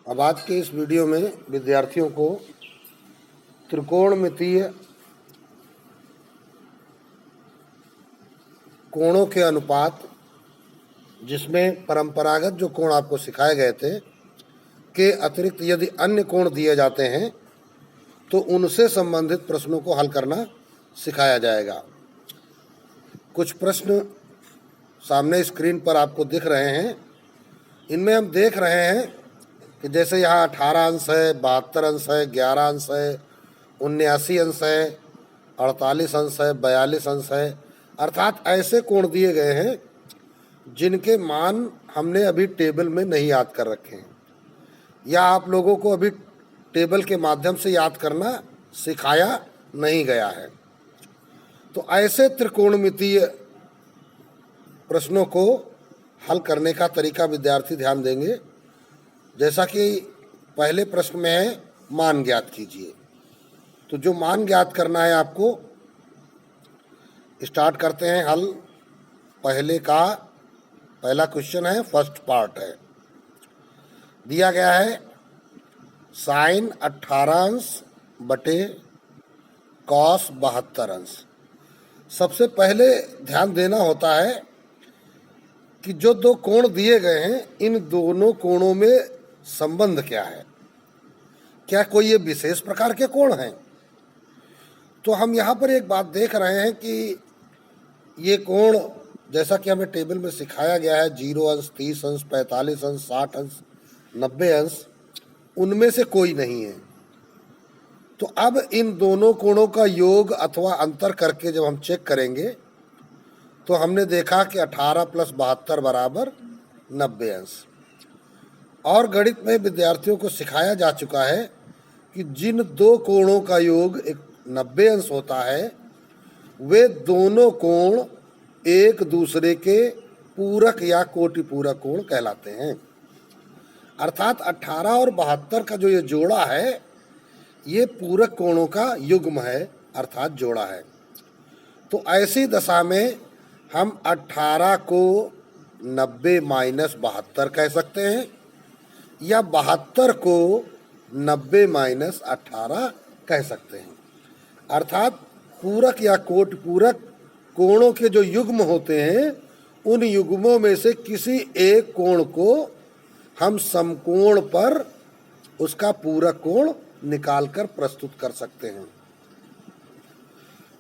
अब आज के इस वीडियो में विद्यार्थियों को त्रिकोणमितीय कोणों के अनुपात, जिसमें परंपरागत जो कोण आपको सिखाए गए थे के अतिरिक्त यदि अन्य कोण दिए जाते हैं तो उनसे संबंधित प्रश्नों को हल करना सिखाया जाएगा। कुछ प्रश्न सामने स्क्रीन पर आपको दिख रहे हैं। इनमें हम देख रहे हैं कि जैसे यहाँ 18 अंश है, 72 अंश है, 11 अंश है, 79 अंश है, 48 अंश है, 42 अंश है, अर्थात ऐसे कोण दिए गए हैं जिनके मान हमने अभी टेबल में नहीं याद कर रखे हैं या आप लोगों को अभी टेबल के माध्यम से याद करना सिखाया नहीं गया है। तो ऐसे त्रिकोणमितीय प्रश्नों को हल करने का तरीका विद्यार्थी ध्यान देंगे। जैसा कि पहले प्रश्न में है, मान ज्ञात कीजिए। तो जो मान ज्ञात करना है आपको, स्टार्ट करते हैं हल। पहला क्वेश्चन है, फर्स्ट पार्ट है। दिया गया है साइन 18 अंश बटे कॉस 72 अंश। सबसे पहले ध्यान देना होता है कि जो दो कोण दिए गए हैं, इन दोनों कोणों में संबंध क्या है। क्या कोई ये विशेष प्रकार के कोण हैं? तो हम यहाँ पर एक बात देख रहे हैं कि ये कोण, जैसा कि हमें टेबल में सिखाया गया है, 0 अंश, 30 अंश, 45 अंश, 60 अंश, 90 अंश, उनमें से कोई नहीं है। तो अब इन दोनों कोणों का योग अथवा अंतर करके जब हम चेक करेंगे तो हमने देखा कि 18 + 72 बराबर 90 अंश। और गणित में विद्यार्थियों को सिखाया जा चुका है कि जिन दो कोणों का योग 90 अंश होता है, वे दोनों कोण एक दूसरे के पूरक या कोटि पूरक कोण कहलाते हैं। अर्थात 18 और 72 का जो ये जोड़ा है, ये पूरक कोणों का युग्म है, अर्थात जोड़ा है। तो ऐसी दशा में हम 18 को 90 - 72 कह सकते हैं या 72 को 90 - 18 कह सकते हैं। अर्थात पूरक या कोटि पूरक कोणों के जो युग्म होते हैं, उन युग्मों में से किसी एक कोण को हम समकोण पर उसका पूरक कोण निकालकर प्रस्तुत कर सकते हैं।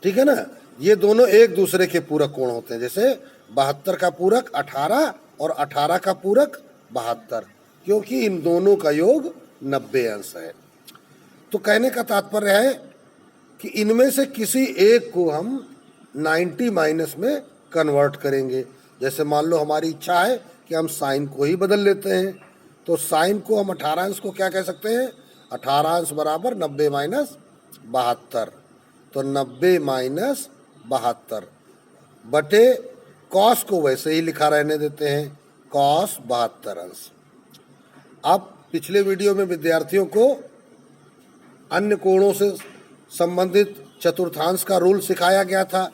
ठीक है ना। ये दोनों एक दूसरे के पूरक कोण होते हैं। जैसे 72 का पूरक 18 और 18 का पूरक 72, क्योंकि इन दोनों का योग 90 अंश है। तो कहने का तात्पर्य है कि इनमें से किसी एक को हम 90 माइनस में कन्वर्ट करेंगे। जैसे मान लो हमारी इच्छा है कि हम साइन को ही बदल लेते हैं, तो साइन को हम 18 अंश को क्या कह सकते हैं? 18 अंश बराबर 90 - 72। तो 90 - 72 बटे कॉस को वैसे ही लिखा रहने देते हैं, कॉस 72 अंश। अब पिछले वीडियो में विद्यार्थियों को अन्य कोणों से संबंधित चतुर्थांश का रूल सिखाया गया था।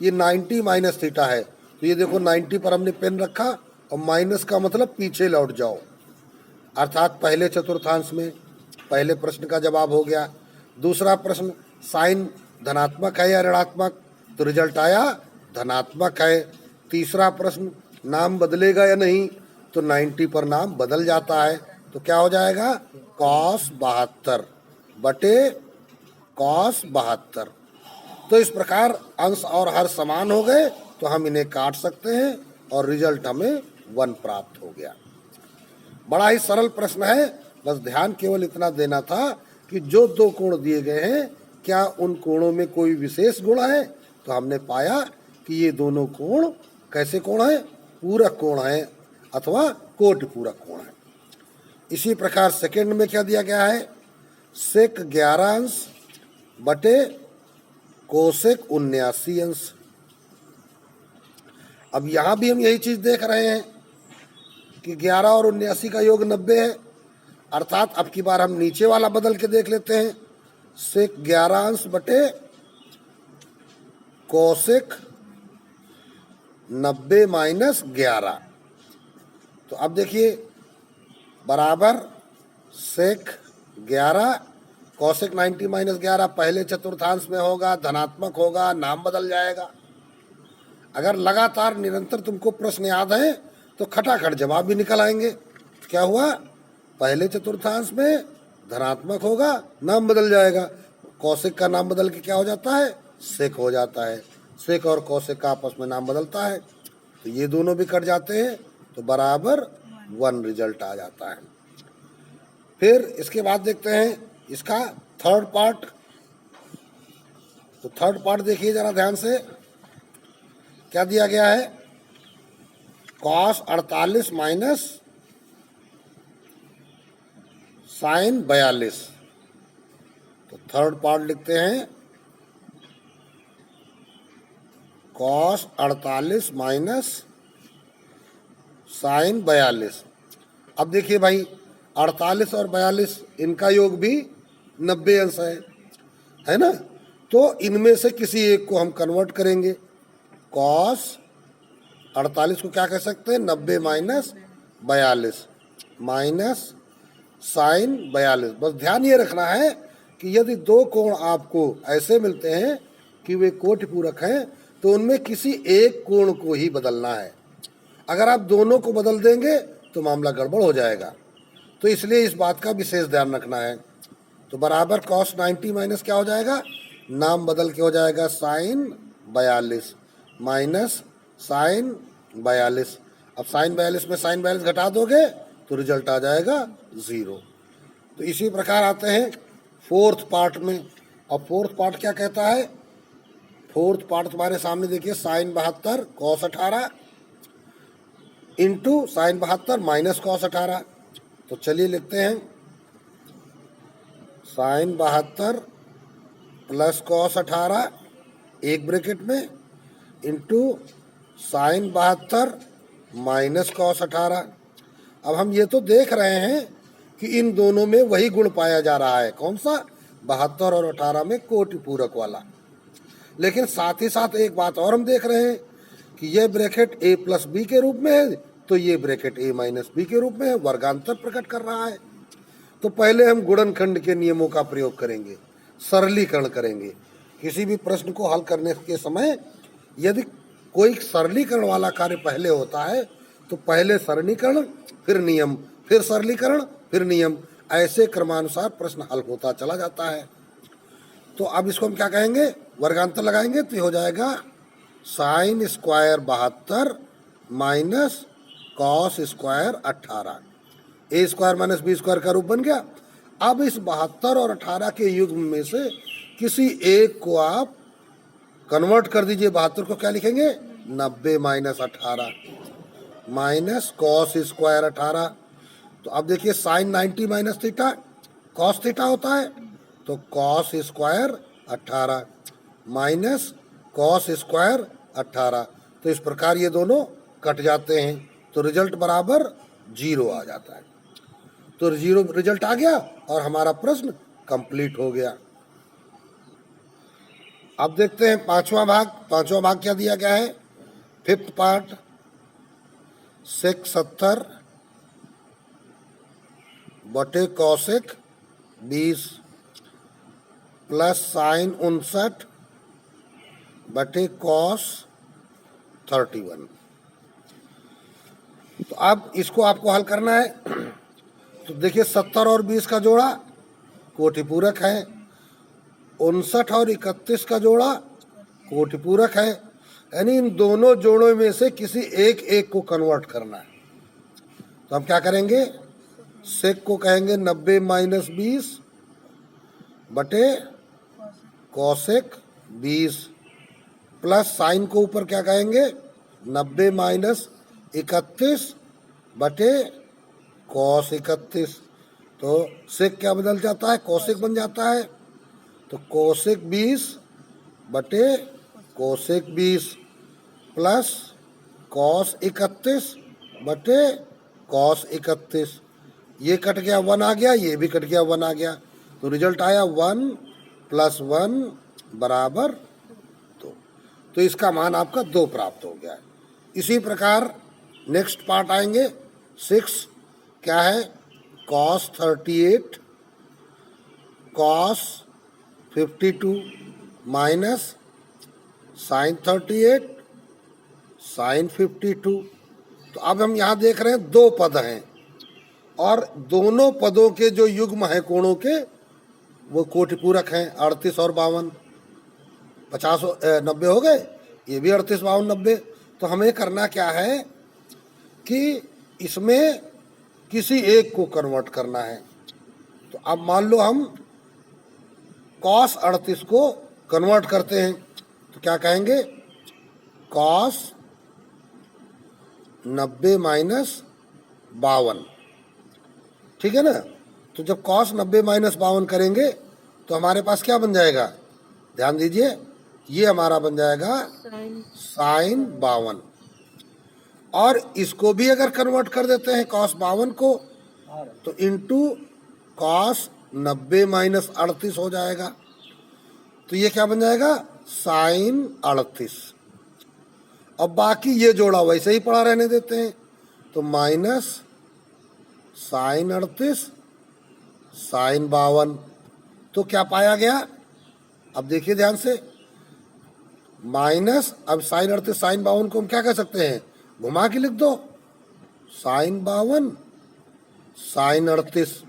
ये 90 - थीटा है, तो ये देखो 90 पर हमने पेन रखा और माइनस का मतलब पीछे लौट जाओ। अर्थात पहले चतुर्थांश में पहले प्रश्न का जवाब हो गया। दूसरा प्रश्न, साइन धनात्मक है या ऋणात्मक, तो रिजल्ट आया धनात्मक है। तीसरा प्रश्न, नाम बदलेगा या नहीं, तो 90 पर नाम बदल जाता है, तो क्या हो जाएगा? कॉस 72 बटे कॉस 72। तो इस प्रकार अंश और हर समान हो गए, तो हम इन्हें काट सकते हैं और रिजल्ट हमें 1 प्राप्त हो गया। बड़ा ही सरल प्रश्न है। बस ध्यान केवल इतना देना था कि जो दो कोण दिए गए हैं, क्या उन कोणों में कोई विशेष गुण है। तो हमने पाया कि ये दोनों कोण कैसे कोण हैं? पूरक कोण हैं अथवा कोटि पूरक कोण हैं। इसी प्रकार सेकंड में क्या दिया गया है? सेक 11 अंश बटे कोसेक 79 अंश। अब यहाँ भी हम यही चीज देख रहे हैं कि 11 और 79 का योग 90 है। अर्थात अब की बार हम नीचे वाला बदल के देख लेते हैं। सेक 11 अंश बटे कोसेक 90 - 11। तो अब देखिए, बराबर सेक 11 कौशिक 90 माइनस 11 पहले चतुर्थांश में होगा, धनात्मक होगा, नाम बदल जाएगा। अगर लगातार निरंतर तुमको प्रश्न याद है तो खटाखट जवाब भी निकल आएंगे। क्या हुआ, पहले चतुर्थांश में धनात्मक होगा, नाम बदल जाएगा। कौशिक का नाम बदल के क्या हो जाता है, सेक हो जाता है। सेक और कौशिक का आपस में नाम बदलता है, तो ये दोनों भी कट जाते हैं, तो बराबर 1 रिजल्ट आ जाता है। फिर इसके बाद देखते हैं इसका थर्ड पार्ट। तो थर्ड पार्ट देखिए जरा ध्यान से, क्या दिया गया है, कॉस 48 माइनस साइन 42। तो थर्ड पार्ट लिखते हैं कॉस 48 माइनस साइन 42। अब देखिए भाई 48 और 42 इनका योग भी 90 अंश है ना। तो इनमें से किसी एक को हम कन्वर्ट करेंगे। कॉस 48 को क्या कह सकते हैं, 90 माइनस 42 माइनस साइन 42। बस ध्यान ये रखना है कि यदि दो कोण आपको ऐसे मिलते हैं कि वे कोटि पूरक हैं तो उनमें किसी एक कोण को ही बदलना है। अगर आप दोनों को बदल देंगे तो मामला गड़बड़ हो जाएगा। तो इसलिए इस बात का विशेष ध्यान रखना है। तो बराबर कॉस 90 माइनस क्या हो जाएगा, नाम बदल के हो जाएगा साइन 42 माइनस साइन 42। अब साइन 42 में साइन 42 घटा दोगे तो रिजल्ट आ जाएगा 0। तो इसी प्रकार आते हैं फोर्थ पार्ट में। अब फोर्थ पार्ट क्या कहता है, फोर्थ पार्ट तुम्हारे सामने देखिए, sine 72 cos 18 into sine 72 minus cos 18। तो चलिए लिखते हैं साइन 72 प्लस कॉस 18 एक ब्रैकेट में इंटू साइन 72 माइनस कॉस 18। अब हम ये तो देख रहे हैं कि इन दोनों में वही गुण पाया जा रहा है, कौन सा, 72 और 18 में कोटि पूरक वाला। लेकिन साथ ही साथ एक बात और हम देख रहे हैं कि यह ब्रैकेट a प्लस बी के रूप में है, तो ये ब्रैकेट a माइनस बी के रूप में है, वर्गांतर प्रकट कर रहा है। तो पहले हम गुणनखंड के नियमों का प्रयोग करेंगे, सरलीकरण करेंगे। किसी भी प्रश्न को हल करने के समय यदि कोई सरलीकरण वाला कार्य पहले होता है तो पहले सरलीकरण फिर नियम, फिर सरलीकरण फिर नियम, ऐसे क्रमानुसार प्रश्न हल होता चला जाता है। तो अब इसको हम क्या कहेंगे, वर्गांतर लगाएंगे तो ये हो जाएगा sine square 72 minus cos square 18। ए स्क्वायर माइनस बी स्क्वायर का रूप बन गया। अब इस 72 और 18 के युग्म में से किसी एक को आप कन्वर्ट कर दीजिए। 72 को क्या लिखेंगे, 90 माइनस 18 माइनस कॉस स्क्वायर 18। तो अब देखिए sine 90 minus theta cos theta होता है, तो cos square 18 minus cos square 18। तो इस प्रकार ये दोनों कट जाते हैं, तो रिजल्ट बराबर 0 आ जाता है। तो 0 रिजल्ट आ गया और हमारा प्रश्न कंप्लीट हो गया। अब देखते हैं पांचवा भाग। पांचवा भाग क्या दिया गया है, फिफ्थ पार्ट, सेक 70 बटे कौशिक 20 प्लस साइन 59 बटे कॉस 31। तो अब इसको आपको हल करना है। तो देखिए 70 और 20 का जोड़ा कोटि पूरक है, 59 और 31 का जोड़ा कोटि पूरक है, यानी इन दोनों जोड़ों में से किसी एक को कन्वर्ट करना है। तो हम क्या करेंगे, सेक को कहेंगे 90 माइनस 20 बटे कौशिक 20 प्लस साइन को ऊपर क्या कहेंगे 90 माइनस 31 बटे कॉस 31। तो सेक क्या बदल जाता है, कौशिक बन जाता है। तो कौशिक 20 बटे कौशिक 20 प्लस कॉस 31 बटे कॉस 31। ये कट गया 1 आ गया, ये भी कट गया 1 आ गया। तो रिजल्ट आया 1 प्लस 1 बराबर 2। तो इसका मान आपका 2 प्राप्त हो गया है। इसी प्रकार नेक्स्ट पार्ट आएंगे 6, क्या है, cos 38 cos 52 minus sin 38 sin 52। तो अब हम यहाँ देख रहे हैं दो पद हैं और दोनों पदों के जो युग्म है कोणों के वो कोटि पूरक हैं, 38 और 52, 50 90 हो गए, ये भी 38 52 90। तो हमें करना क्या है कि इसमें किसी एक को कन्वर्ट करना है। तो अब मान लो हम cos 38 को कन्वर्ट करते हैं तो क्या कहेंगे, cos 90 माइनस 52, ठीक है ना। तो जब cos 90 माइनस 52 करेंगे तो हमारे पास क्या बन जाएगा, ध्यान दीजिए, ये हमारा बन जाएगा sin 52। और इसको भी अगर कन्वर्ट कर देते हैं cos 52 को तो इंटू cos 90 माइनस 38 हो जाएगा। तो ये क्या बन जाएगा, sin 38। अब बाकी ये जोड़ा वैसे ही पड़ा रहने देते हैं, तो माइनस sin 38 sin 52। तो क्या पाया गया, अब देखिए ध्यान से, माइनस, अब sin 38 sin 52 को हम क्या कर सकते हैं, घुमा के लिख दो, sin 52 sin 38।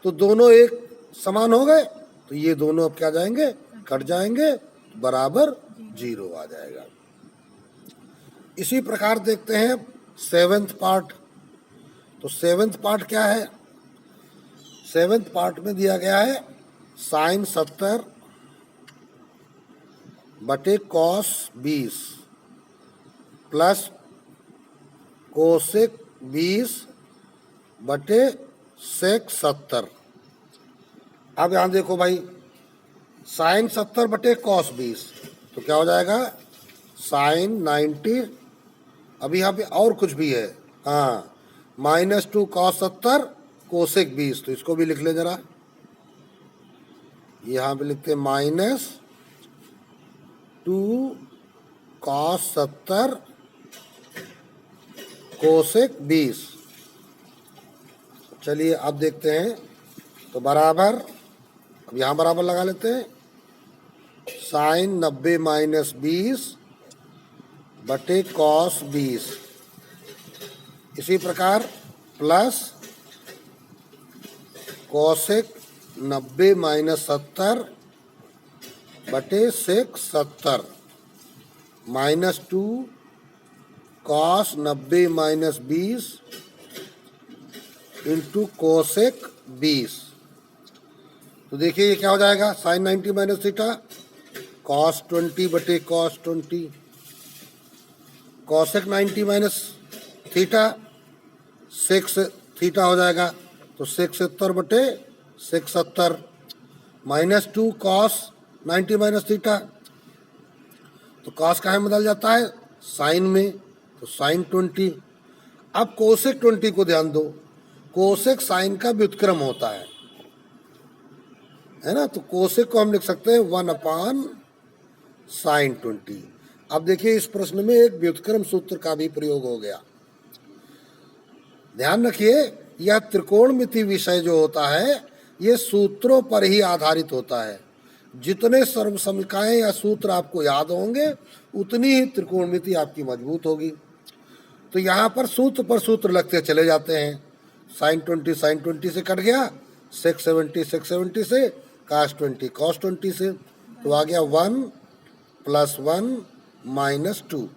तो दोनों एक समान हो गए, तो ये दोनों अब क्या जाएंगे, कट जाएंगे, बराबर 0 आ जाएगा। इसी प्रकार देखते हैं 7th पार्ट। तो 7th पार्ट क्या है, 7th पार्ट में दिया गया है sin 70 बटे cos 20 प्लस कोसेक 20 बटे सेक 70। अब यहां देखो भाई, sin 70 बटे cos 20 तो क्या हो जाएगा, sin 90। अभी यहाँ पे और कुछ भी है, हाँ, -2 cos 70 कोसेक 20। तो इसको भी लिख ले जरा, यहाँ पे लिखते हैं -2 cos 70 कोसेक 20। चलिए अब देखते हैं, तो बराबर, अब यहाँ बराबर लगा लेते हैं, sin 90 माइनस 20 बटे cos 20। इसी प्रकार प्लस कोसेक 90 माइनस 70 बटे sec 70 -2 cos 90 minus 20 into cosec 20। तो देखिए ये क्या हो जाएगा, sin 90 माइनस थीटा cos 20 बटे cos 20, cosec 90 minus theta sec theta हो जाएगा, तो सेक 70 बटे सेक 70 -2 cos 90 माइनस थीटा। तो cos कहाँ में बदल जाता है, साइन में, तो sin 20। अब कोसेक 20 को ध्यान दो, कोसेक साइन का व्युत्क्रम होता है ना। तो कोसेक को हम लिख सकते हैं 1/sin 20। अब देखिए इस प्रश्न में एक व्युत्क्रम सूत्र का भी प्रयोग हो गया। ध्यान रखिए, यह त्रिकोणमिति विषय जो होता है ये सूत्रों पर ही आधारित होता है। जितने सर्वसमीकाएं या सूत्र आपको याद होंगे उतनी ही त्रिकोणमिति आपकी मजबूत होगी। तो यहाँ पर सूत्र लगते चले जाते हैं। sin 20 से कट गया, sec 70 से, cos 20 से, तो आ गया 1 + 1 - 2।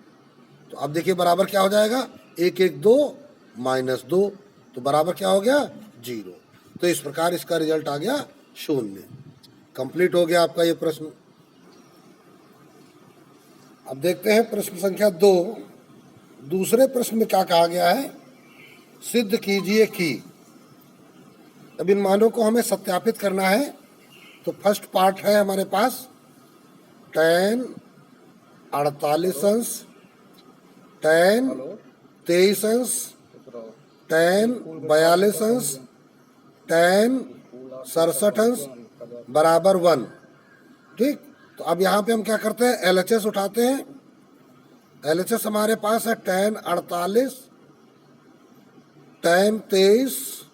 तो अब देखिए बराबर क्या हो जाएगा, 1 1 2 -2, तो बराबर क्या हो गया, 0। तो इस प्रकार इसका रिजल्ट आ गया 0। कंप्लीट हो गया आपका ये प्रश्न। अब देखते हैं प्रश्न संख्या 2। दूसरे प्रश्न में क्या कहा गया है, सिद्ध कीजिए कि। अब इन मानों को हमें सत्यापित करना है। तो फर्स्ट पार्ट है हमारे पास tan 48 अंश, tan 23 अंश, tan 42 अंश, tan 67 अंश बराबर 1। ठीक, तो अब यहाँ पे हम क्या करते हैं, LHS उठाते हैं। LHS हमारे पास है tan 48, tan 23,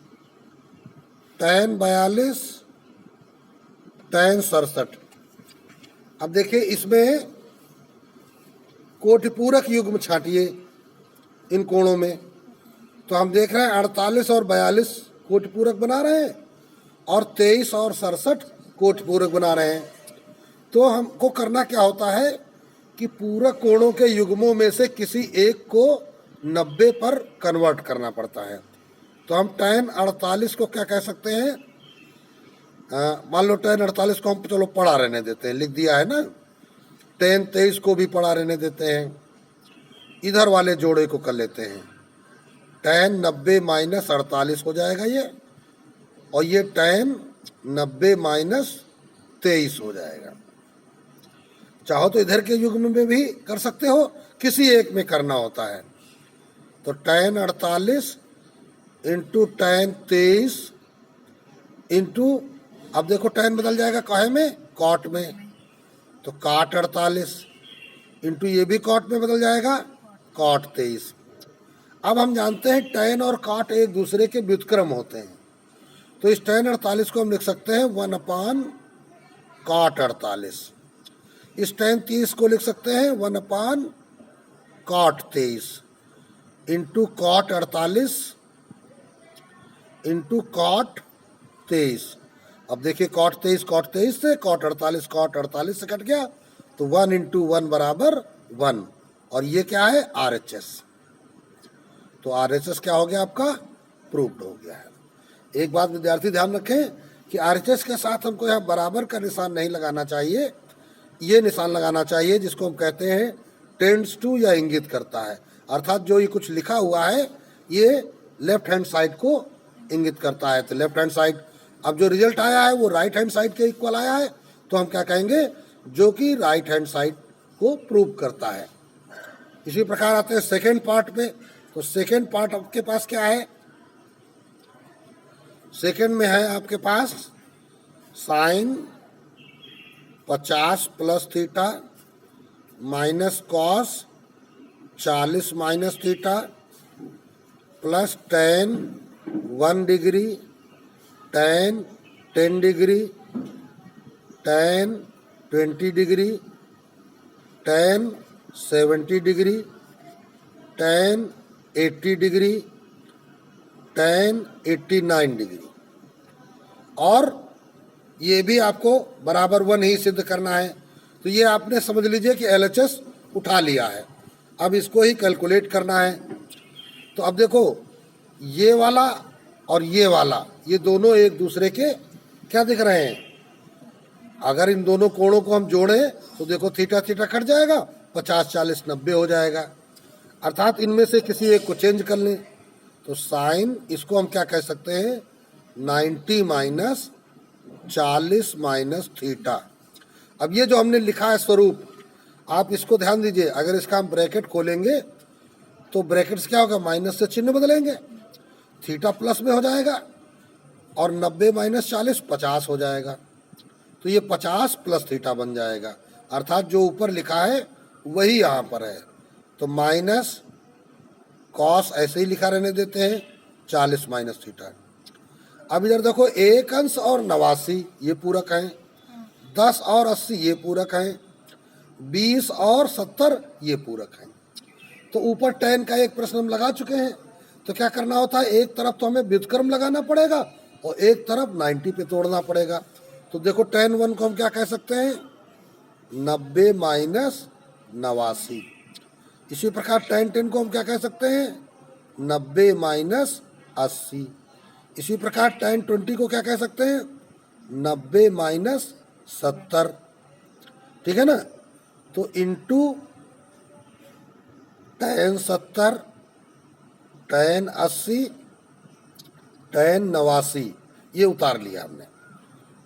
tan 42, tan 67। अब देखिए इसमें कोटि पूरक युग्म छांटिए इन कोणों में, तो हम देख रहे हैं 48 और 42 कोटि पूरक बना रहे हैं और 23 और 67 कोटि पूरक बना रहे हैं। तो हमको करना क्या होता है कि पूरक कोणों के युग्मों में से किसी एक को 90 पर कन्वर्ट करना पड़ता है। तो हम tan 48 को क्या कह सकते हैं, मान लो tan 48 को हम चलो पढ़ा रहने देते हैं, लिख दिया है ना। tan 23 को भी पढ़ा रहने देते हैं, इधर वाले जोड़े को कर लेते हैं। tan 90 माइनस 48 हो जाएगा ये, और ये tan 90 माइनस 23 हो जाएगा। चाहो तो इधर के युग्म में भी कर सकते हो, किसी एक में करना होता है। तो tan 48 इंटू tan 23 इंटू, अब देखो tan बदल जाएगा काहे में, कॉट में, तो cot 48 इंटू ये भी कॉट में बदल जाएगा, cot 23। अब हम जानते हैं tan और cot एक दूसरे के व्युत्क्रम होते हैं, तो इस tan 48 को हम लिख सकते हैं 1/cot 48। इस tan 30 को लिख सकते हैं 1/cot 23 into cot 48 into cot 23। अब देखिए cot 23 से cot 48 से कट गया, तो 1 इंटू 1 बराबर 1, और ये क्या है, RHS। तो RHS क्या हो गया आपका, प्रूव्ड हो गया है। एक बात विद्यार्थी ध्यान रखें कि RHS के साथ हमको यहाँ बराबर का निशान नहीं लगाना चाहिए, ये निशान लगाना चाहिए जिसको हम कहते हैं टेंड्स टू, या इंगित करता है। अर्थात जो ये कुछ लिखा हुआ है ये लेफ्ट हैंड साइड को इंगित करता है। तो लेफ्ट हैंड साइड, अब जो रिजल्ट आया है वो राइट हैंड साइड के इक्वल आया है, तो हम क्या कहेंगे, जो कि राइट हैंड साइड को प्रूव करता है। इसी प्रकार आते हैं सेकेंड पार्ट पे। तो सेकेंड पार्ट आपके पास क्या है, सेकेंड में है आपके पास sine 50 plus theta minus cos 40 minus theta plus tan 1 degree, tan 10 degree, tan 20 degree, tan 70 degree, tan 80 degree, tan 89 degree. और ये भी आपको बराबर 1 ही सिद्ध करना है। तो ये आपने समझ लीजिए कि LHS उठा लिया है, अब इसको ही कैलकुलेट करना है। तो अब देखो ये वाला और ये वाला, ये दोनों एक दूसरे के क्या दिख रहे हैं, अगर इन दोनों कोणों को हम जोड़ें तो देखो थीटा थीटा कट जाएगा, 50 40 90 हो जाएगा। अर्थात इनमें से किसी एक को चेंज कर लें, तो साइन इसको हम क्या कह सकते हैं, 90 माइनस 40 माइनस थीटा। अब ये जो हमने लिखा है स्वरूप, आप इसको ध्यान दीजिए, अगर इसका हम ब्रैकेट खोलेंगे तो ब्रैकेट्स क्या होगा, माइनस से चिन्ह बदलेंगे, थीटा प्लस में हो जाएगा, और 90 माइनस 40 50 हो जाएगा। तो ये 50 प्लस थीटा बन जाएगा, अर्थात जो ऊपर लिखा है वही यहाँ पर है। तो माइनस कॉस ऐसे ही लिखा रहने देते हैं, 40 माइनस थीटा। अब इधर देखो 1 अंश और 89 ये पूरक हैं, 10 और 80 ये पूरक हैं, 20 और 70 ये पूरक हैं। तो ऊपर tan का एक प्रश्न हम लगा चुके हैं, तो क्या करना होता है, एक तरफ तो हमें व्युत्क्रम लगाना पड़ेगा और एक तरफ 90 पे तोड़ना पड़ेगा। तो देखो tan 1 को हम क्या कह सकते हैं, 90 माइनस 89। इसी प्रकार tan 10 को हम क्या कह सकते हैं, 90 माइनस 80। इसी प्रकार tan 20 को क्या कह सकते हैं, 90 माइनस 70। ठीक है ना। तो इंटू tan 70, tan 80, tan 89 ये उतार लिया हमने।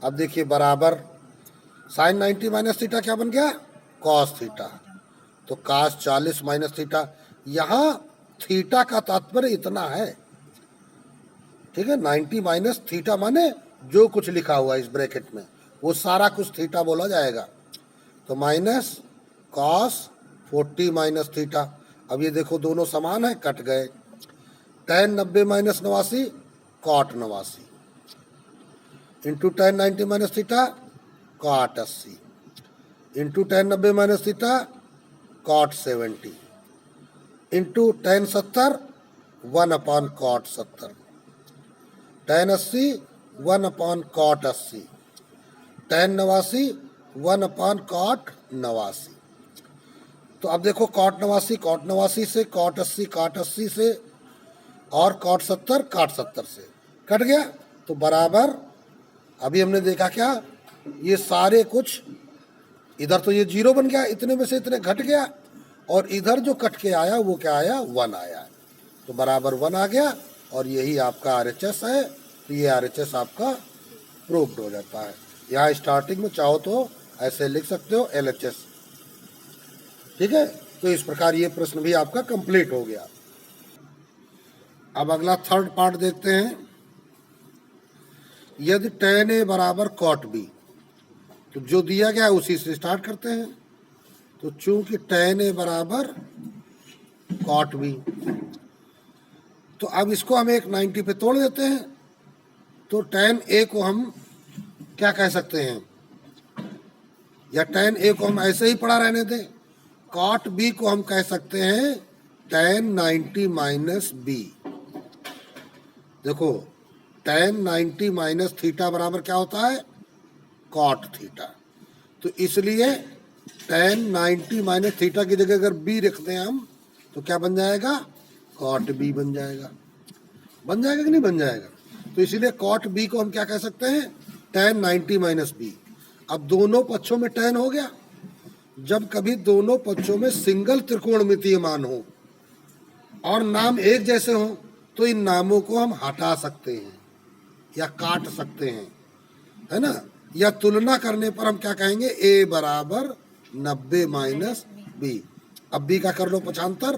अब देखिए बराबर साइन 90 माइनस थीटा क्या बन गया, कॉस थीटा। तो कॉस 40 माइनस थीटा, यहाँ थीटा का तात्पर्य इतना है, ठीक है। 90 माइनस थीटा माने जो कुछ लिखा हुआ इस ब्रैकेट में वो सारा कुछ थीटा बोला जाएगा। तो माइनस कॉस 40 माइनस थीटा। अब ये देखो दोनों समान है, कट गए। tan 90 minus 89 cot 89। Into tan 90 minus theta cot 80 into tan 90 minus theta cot 70 into tan 70 1 upon cot 70 tan 80 1 upon cot 80 tan 89 1 upon cot 89। तो अब देखो cot 89 से cot 80 से और cot 70 से कट गया, तो बराबर अभी हमने देखा क्या, ये सारे कुछ इधर तो ये 0 बन गया, इतने में से इतने घट गया, और इधर जो कट के आया वो क्या आया, 1 आया, तो बराबर 1 आ गया, और यही आपका RHS है। तो ये RHS आपका प्रूव्ड हो जाता है। यहाँ स्टार्टिंग में चाहो तो ऐसे लिख सकते हो LHS, ठीक है। तो इस प्रकार ये प्रश्न भी आपका कंप्लीट हो गया। अब अगला थर्ड पार्ट देखते हैं। यदि tan A बराबर cot B, तो जो दिया गया है उसी से स्टार्ट करते हैं। तो चूंकि tan A बराबर cot B, तो अब इसको हम एक 90 पे तोड़ देते हैं। तो tan A को हम क्या कह सकते हैं, या tan A को हम ऐसे ही पड़ा रहने दें। cot B को हम कह सकते हैं tan 90 माइनस B। देखो tan 90 माइनस थीटा बराबर क्या होता है, cot थीटा। तो इसलिए tan 90 माइनस थीटा की जगह अगर b रख दें हम, तो क्या बन जाएगा, cot b बन जाएगा। बन जाएगा कि नहीं बन जाएगा। तो इसीलिए cot b को हम क्या कह सकते हैं, tan 90 माइनस b। अब दोनों पक्षों में tan हो गया। जब कभी दोनों पक्षों में सिंगल त्रिकोणमितीय मान हो और नाम एक जैसे हो, तो इन नामों को हम हटा सकते हैं या काट सकते हैं, है ना। या तुलना करने पर हम क्या कहेंगे, a बराबर 90 माइनस b। अब b का कर लो 75,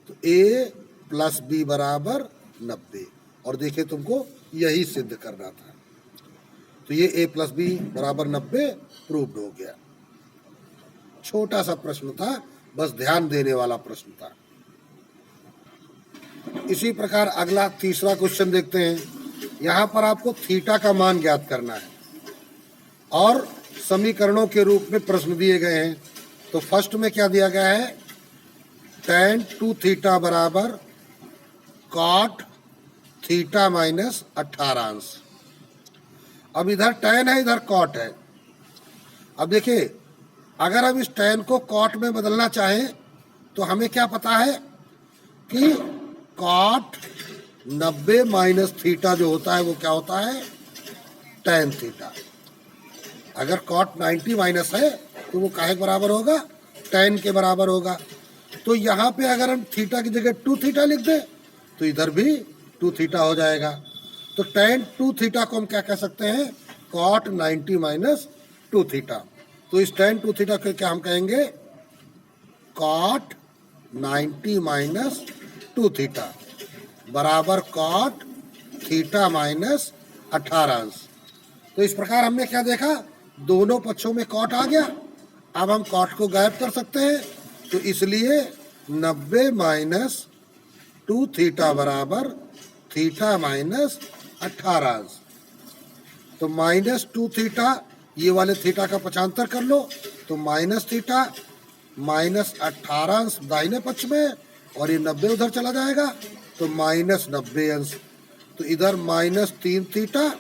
तो a प्लस b बराबर 90। और देखिए तुमको यही सिद्ध करना था, तो ये a प्लस b बराबर 90 प्रूव्ड हो गया। छोटा सा प्रश्न था, बस ध्यान देने वाला प्रश्न था। इसी प्रकार अगला तीसरा क्वेश्चन देखते हैं। यहाँ पर आपको थीटा का मान ज्ञात करना है और समीकरणों के रूप में प्रश्न दिए गए हैं। तो फर्स्ट में क्या दिया गया है, tan 2 थीटा बराबर cot थीटा माइनस 18 अंश। अब इधर tan है, इधर cot है। अब देखिए, अगर हम इस tan को cot में बदलना चाहें, तो हमें क्या पता है कि cot 90 माइनस थीटा जो होता है वो क्या होता है, tan थीटा। अगर cot 90 माइनस है तो वो काहे के बराबर होगा, tan के बराबर होगा। तो यहाँ पे अगर हम थीटा की जगह 2 थीटा लिख दें, तो इधर भी 2 थीटा हो जाएगा। तो tan 2 थीटा को हम क्या कह सकते हैं, cot 90 माइनस 2 थीटा। तो इस tan 2 थीटा को क्या हम कहेंगे, cot 90 माइनस 2 थीटा बराबर cot थीटा माइनस 18 अंश। तो इस प्रकार हमने क्या देखा, दोनों पक्षों में cot आ गया। अब हम cot को गायब कर सकते हैं, तो इसलिए 90 माइनस 2 थीटा बराबर थीटा माइनस 18 अंश। तो माइनस 2 थीटा, ये वाले थीटा का 75 कर लो, तो माइनस थीटा माइनस 18 अंश दाहिने पक्ष में, और ये 90 उधर चला जाएगा, तो माइनस 90 अंश। तो इधर माइनस 3 थीटा,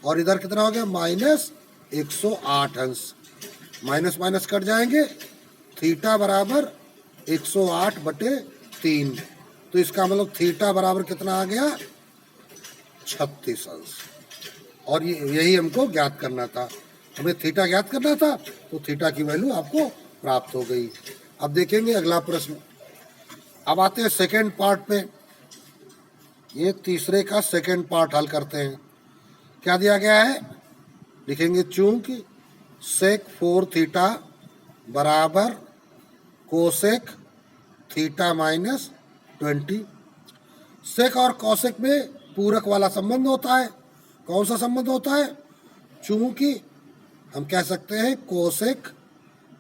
और इधर कितना हो गया, माइनस 108 अंश। माइनस माइनस कट जाएंगे, थीटा बराबर 108 बटे 3। तो इसका मतलब थीटा बराबर कितना आ गया, 36 अंश। और यही हमको ज्ञात करना था, हमें थीटा ज्ञात करना था, तो थीटा की वैल्यू आपको प्राप्त हो गई। अब देखेंगे अगला प्रश्न। अब आते हैं सेकेंड पार्ट पे। ये तीसरे का सेकेंड पार्ट हल करते हैं। क्या दिया गया है, लिखेंगे चूंकि सेक 4 थीटा बराबर कोसेक थीटा माइनस 20। सेक और कोसेक में पूरक वाला संबंध होता है। कौन सा संबंध होता है, चूंकि हम कह सकते हैं कोसेक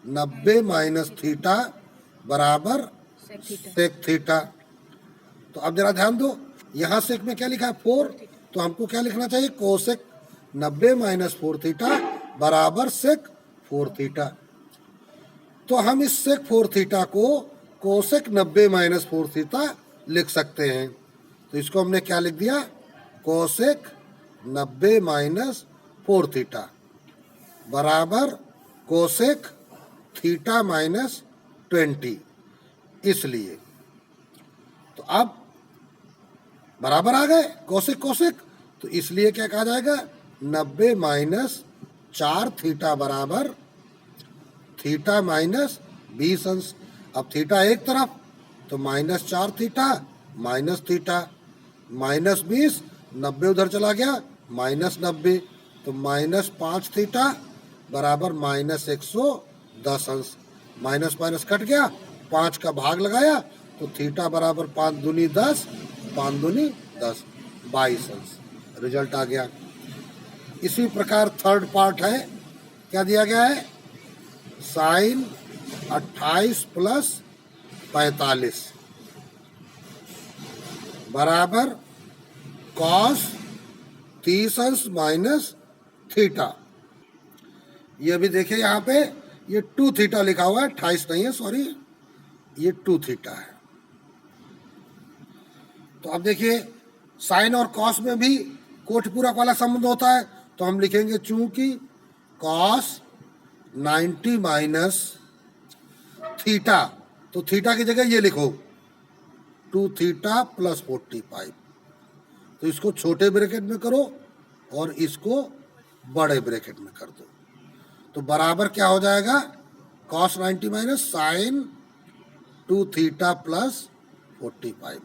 90 माइनस थीटा बराबर सेक थीटा। तो अब जरा ध्यान दो, यहाँ सेक में क्या लिखा है 4, तो हमको क्या लिखना चाहिए, कोसेक 90 माइनस 4 थीटा बराबर सेक 4 थीटा। तो हम इस सेक 4 थीटा को कोसेक 90 माइनस 4 थीटा लिख सकते हैं। तो इसको हमने क्या लिख दिया, कोसेक 90 माइनस 4 थीटा बराबर कोसेक थीटा माइनस 20। इसलिए तो अब बराबर आ गए कोसेक कोसेक, तो इसलिए क्या कहा जाएगा, 90 माइनस 4 थीटा बराबर थीटा माइनस 20 अंश। अब थीटा एक तरफ तो minus 4 theta minus theta, minus 20, 90 उधर चला गया माइनस 90, तो माइनस 5 थीटा बराबर माइनस 110 अंश। माइनस माइनस कट गया, 5 का भाग लगाया तो थीटा बराबर 5 दूनी 10, 5 दूनी 10, 22 अंश रिजल्ट आ गया। इसी प्रकार थर्ड पार्ट है, क्या दिया गया है, साइन 28 प्लस 45 बराबर कॉस 30 अंश माइनस थीटा। ये भी देखिए यहाँ पे ये 2 थीटा लिखा हुआ है, 28 नहीं है, सॉरी, ये 2 थीटा है। तो अब देखिए साइन और कॉस में भी कोट पूरक वाला संबंध होता है, तो हम लिखेंगे चूंकि कॉस 90 माइनस थीटा, तो थीटा की जगह ये लिखो 2 थीटा प्लस 45। तो इसको छोटे ब्रैकेट में करो और इसको बड़े ब्रैकेट में कर दो, तो बराबर क्या हो जाएगा, cos 90 minus sine 2 theta plus 45।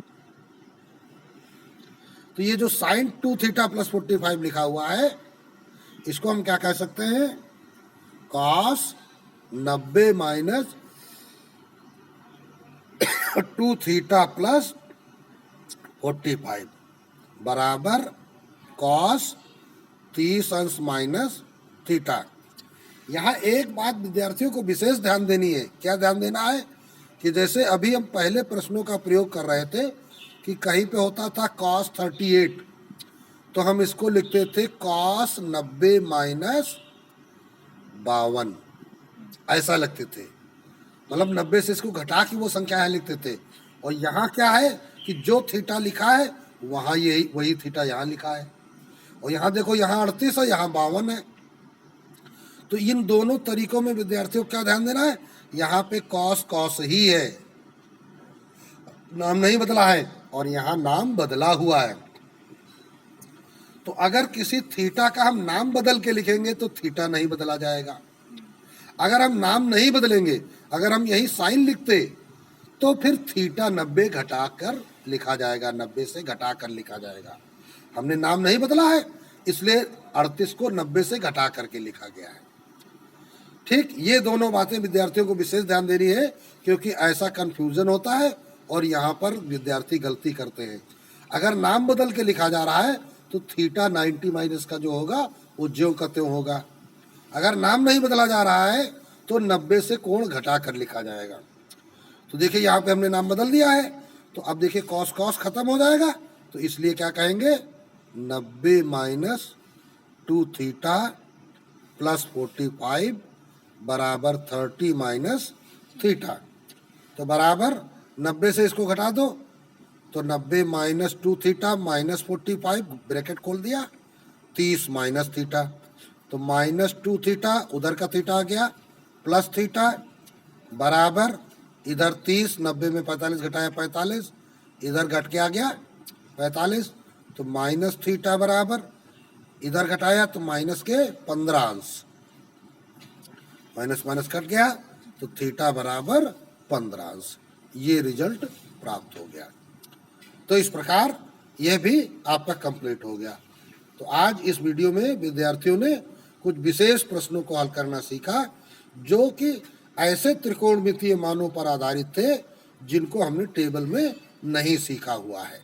तो ये जो साइन 2 थीटा प्लस 45 लिखा हुआ है, इसको हम क्या कह सकते हैं, कॉस 90 माइनस 2 थीटा प्लस 45 बराबर कॉस 30 अंश माइनस थीटा। यहाँ एक बात विद्यार्थियों को विशेष ध्यान देनी है, क्या ध्यान देना है, कि जैसे अभी हम पहले प्रश्नों का प्रयोग कर रहे थे कि कहीं पे होता था cos 38, तो हम इसको लिखते थे cos 90 माइनस 52, ऐसा लिखते थे, मतलब 90 से इसको घटा के वो संख्या है लिखते थे। और यहाँ क्या है कि जो थीटा लिखा है वहाँ यही वही थीटा यहाँ लिखा है, और यहाँ देखो यहाँ 38 है, यहाँ 52 है। तो इन दोनों तरीकों में विद्यार्थियों को क्या ध्यान देना है, यहाँ पे कॉस कॉस ही है, नाम नहीं बदला है, और यहाँ नाम बदला हुआ है। तो अगर किसी थीटा का हम नाम बदल के लिखेंगे तो थीटा नहीं बदला जाएगा। अगर हम नाम नहीं बदलेंगे, अगर हम यही साइन लिखते तो फिर थीटा 90 घटाकर लिखा जाएगा, 90 से घटाकर लिखा जाएगा। हमने नाम नहीं बदला है, इसलिए 38 को 90 से घटा करके लिखा गया है। ठीक, ये दोनों बातें विद्यार्थियों को विशेष ध्यान देनी है, क्योंकि ऐसा कंफ्यूजन होता है और यहाँ पर विद्यार्थी गलती करते हैं। अगर नाम बदल के लिखा जा रहा है तो थीटा 90 माइनस का जो होगा वो ज्यों का त्यों होगा। अगर नाम नहीं बदला जा रहा है तो 90 से कोण घटा कर लिखा जाएगा। तो देखिए यहाँ पे हमने नाम बदल दिया है, तो अब देखिए कॉस कॉस खत्म हो जाएगा, तो इसलिए क्या कहेंगे, 90 माइनस 2 थीटा प्लस 45 बराबर 30 माइनस थीटा। तो बराबर 90 से इसको घटा दो, तो 90 माइनस 2 थीटा माइनस 45 ब्रैकेट खोल दिया, 30 माइनस थीटा, तो माइनस 2 थीटा उधर का थीटा आ गया प्लस थीटा बराबर इधर 30, 90 में 45 घटाया 45, इधर घट के आ गया 45, तो माइनस थीटा बराबर इधर घटाया तो माइनस के 15 अंश, माइनस माइनस कट गया तो थीटा बराबर 15 अंश। ये रिजल्ट प्राप्त हो गया। तो इस प्रकार यह भी आपका कंप्लीट हो गया। तो आज इस वीडियो में विद्यार्थियों ने कुछ विशेष प्रश्नों को हल करना सीखा, जो कि ऐसे त्रिकोणमितीय मानों पर आधारित थे जिनको हमने टेबल में नहीं सीखा हुआ है।